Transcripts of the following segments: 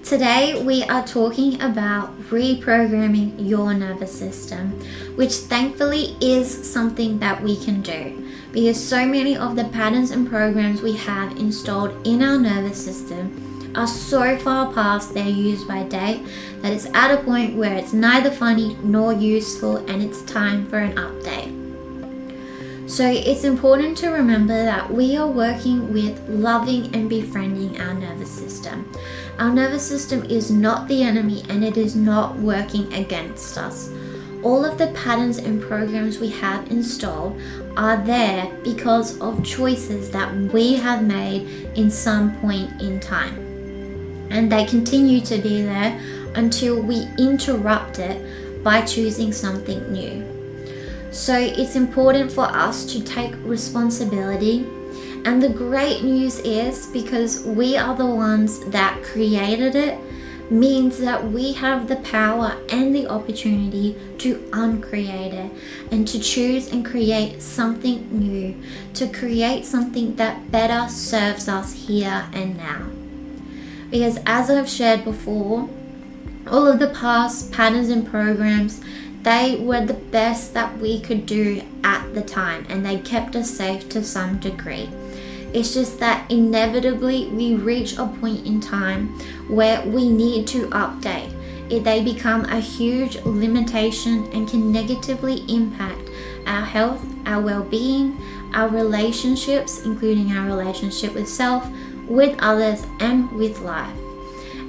Today we are talking about reprogramming your nervous system, which thankfully is something that we can do because so many of the patterns and programs we have installed in our nervous system are so far past their use by date that it's at a point where it's neither funny nor useful and it's time for an update. So it's important to remember that we are working with loving and befriending our nervous system. Our nervous system is not the enemy and it is not working against us. All of the patterns and programs we have installed are there because of choices that we have made in some point in time. And they continue to be there until we interrupt it by choosing something new. So it's important for us to take responsibility. And the great news is because we are the ones that created it, means that we have the power and the opportunity to uncreate it and to choose and create something new, to create something that better serves us here and now. Because as I've shared before, all of the past patterns and programs, they were the best that we could do at the time and they kept us safe to some degree. It's just that inevitably we reach a point in time where we need to update. They become a huge limitation and can negatively impact our health, our well-being, our relationships, including our relationship with self, with others, and with life.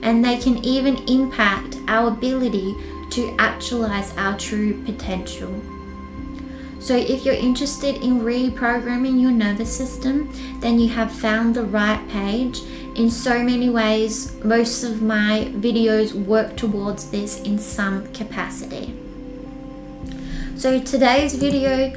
And they can even impact our ability to actualize our true potential. So if you're interested in reprogramming your nervous system, then you have found the right page. In so many ways, most of my videos work towards this in some capacity. So today's video,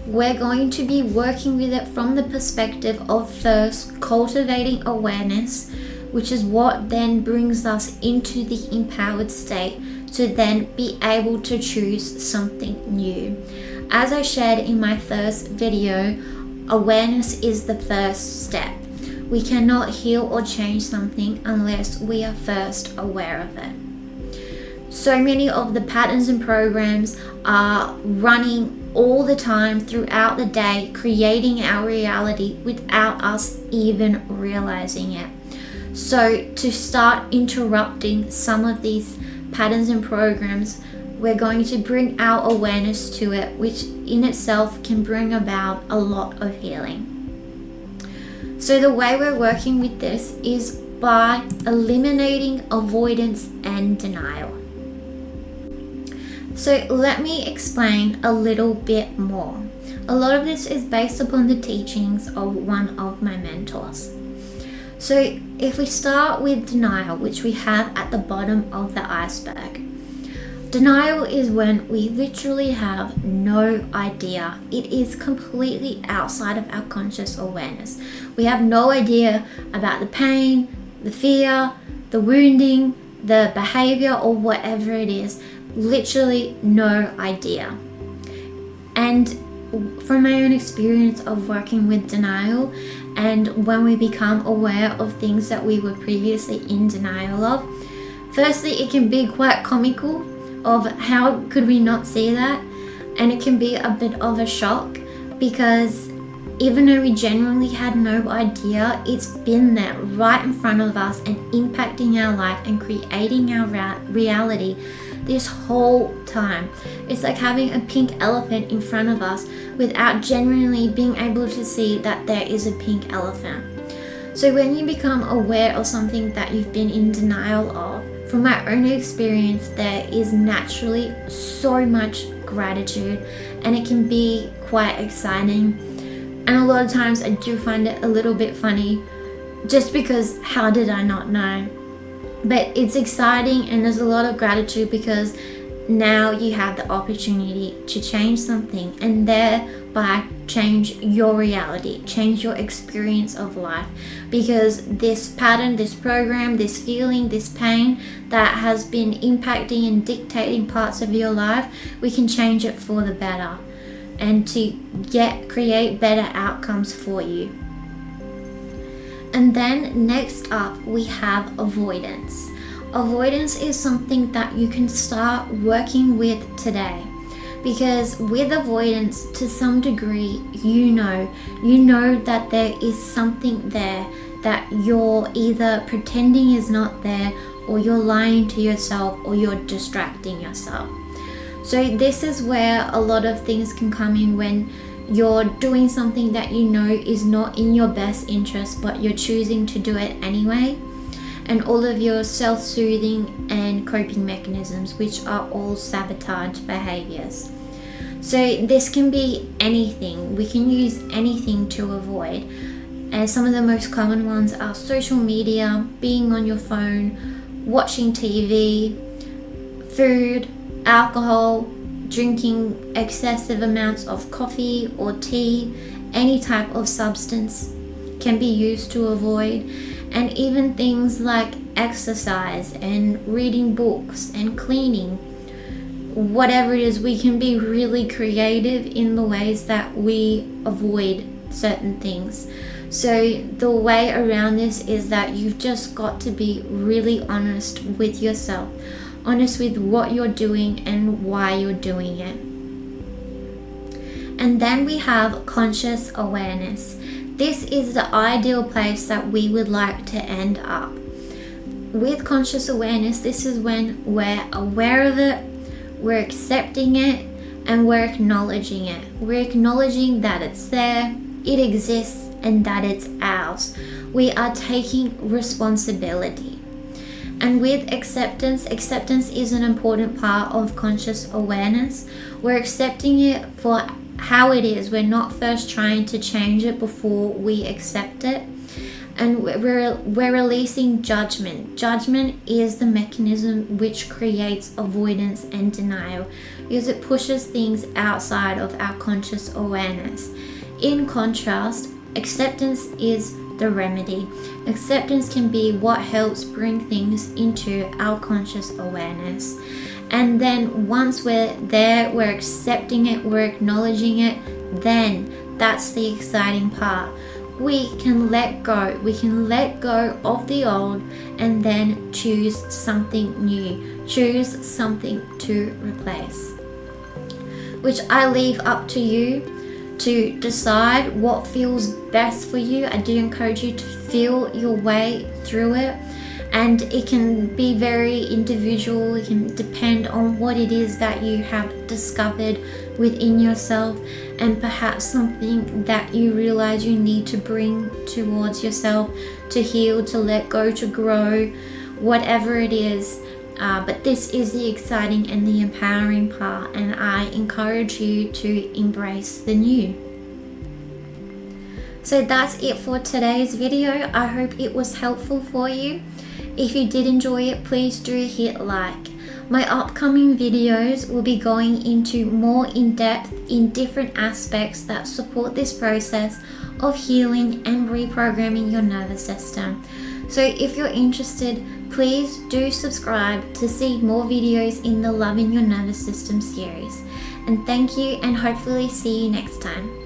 we're going to be working with it from the perspective of first cultivating awareness, which is what then brings us into the empowered state to then be able to choose something new. As I shared in my first video, awareness is the first step. We cannot heal or change something unless we are first aware of it. So many of the patterns and programs are running all the time throughout the day, creating our reality without us even realizing it. So to start interrupting some of these patterns and programs, we're going to bring our awareness to it, which in itself can bring about a lot of healing. So the way we're working with this is by eliminating avoidance and denial. So let me explain a little bit more. A lot of this is based upon the teachings of one of my mentors. So if we start with denial, which we have at the bottom of the iceberg. Denial is when we literally have no idea. It is completely outside of our conscious awareness. We have no idea about the pain, the fear, the wounding, the behavior, or whatever it is. Literally no idea. And from my own experience of working with denial, and when we become aware of things that we were previously in denial of, firstly, it can be quite comical of how could we not see that, and it can be a bit of a shock because even though we genuinely had no idea, it's been there right in front of us and impacting our life and creating our reality this whole time. It's like having a pink elephant in front of us without genuinely being able to see that there is a pink elephant. So when you become aware of something that you've been in denial of, from my own experience, there is naturally so much gratitude and it can be quite exciting. And a lot of times I do find it a little bit funny just because how did I not know? But it's exciting and there's a lot of gratitude because now you have the opportunity to change something and thereby change your reality, change your experience of life. Because this pattern, this program, this feeling, this pain that has been impacting and dictating parts of your life, we can change it for the better and to create better outcomes for you. And then next up we have avoidance. avoidance is something that you can start working with today. Because with avoidance, to some degree, you know that there is something there that you're either pretending is not there, or you're lying to yourself, or you're distracting yourself. So this is where a lot of things can come in when you're doing something that you know is not in your best interest, but you're choosing to do it anyway. And all of your self-soothing and coping mechanisms, which are all sabotage behaviors. So this can be anything. We can use anything to avoid. And some of the most common ones are social media, being on your phone, watching TV, food, alcohol, drinking excessive amounts of coffee or tea, any type of substance can be used to avoid. And even things like exercise and reading books and cleaning, whatever it is, we can be really creative in the ways that we avoid certain things. So the way around this is that you've just got to be really honest with yourself, honest with what you're doing and why you're doing it. And then we have conscious awareness. This is the ideal place that we would like to end up. With conscious awareness, this is when we're aware of it, we're accepting it, and we're acknowledging it. We're acknowledging that it's there, it exists, and that it's ours. We are taking responsibility. And with acceptance is an important part of conscious awareness. We're accepting it for how it is. We're not first trying to change it before we accept it. And we're releasing judgment. Judgment is the mechanism which creates avoidance and denial, because it pushes things outside of our conscious awareness. In contrast, acceptance is the remedy. Acceptance can be what helps bring things into our conscious awareness. And then once we're there, we're accepting it, we're acknowledging it, then that's the exciting part. We can let go. We can let go of the old and then choose something new. Choose something to replace. Which I leave up to you to decide what feels best for you. I do encourage you to feel your way through it. And it can be very individual. It can depend on what it is that you have discovered within yourself, and perhaps something that you realize you need to bring towards yourself to heal, to let go, to grow, whatever it is. But this is the exciting and the empowering part, and I encourage you to embrace the new. So that's it for today's video. I hope it was helpful for you. If you did enjoy it, please do hit like. My upcoming videos will be going into more in depth in different aspects that support this process of healing and reprogramming your nervous system. So if you're interested, please do subscribe to see more videos in the Loving Your Nervous System series. And thank you, and hopefully see you next time.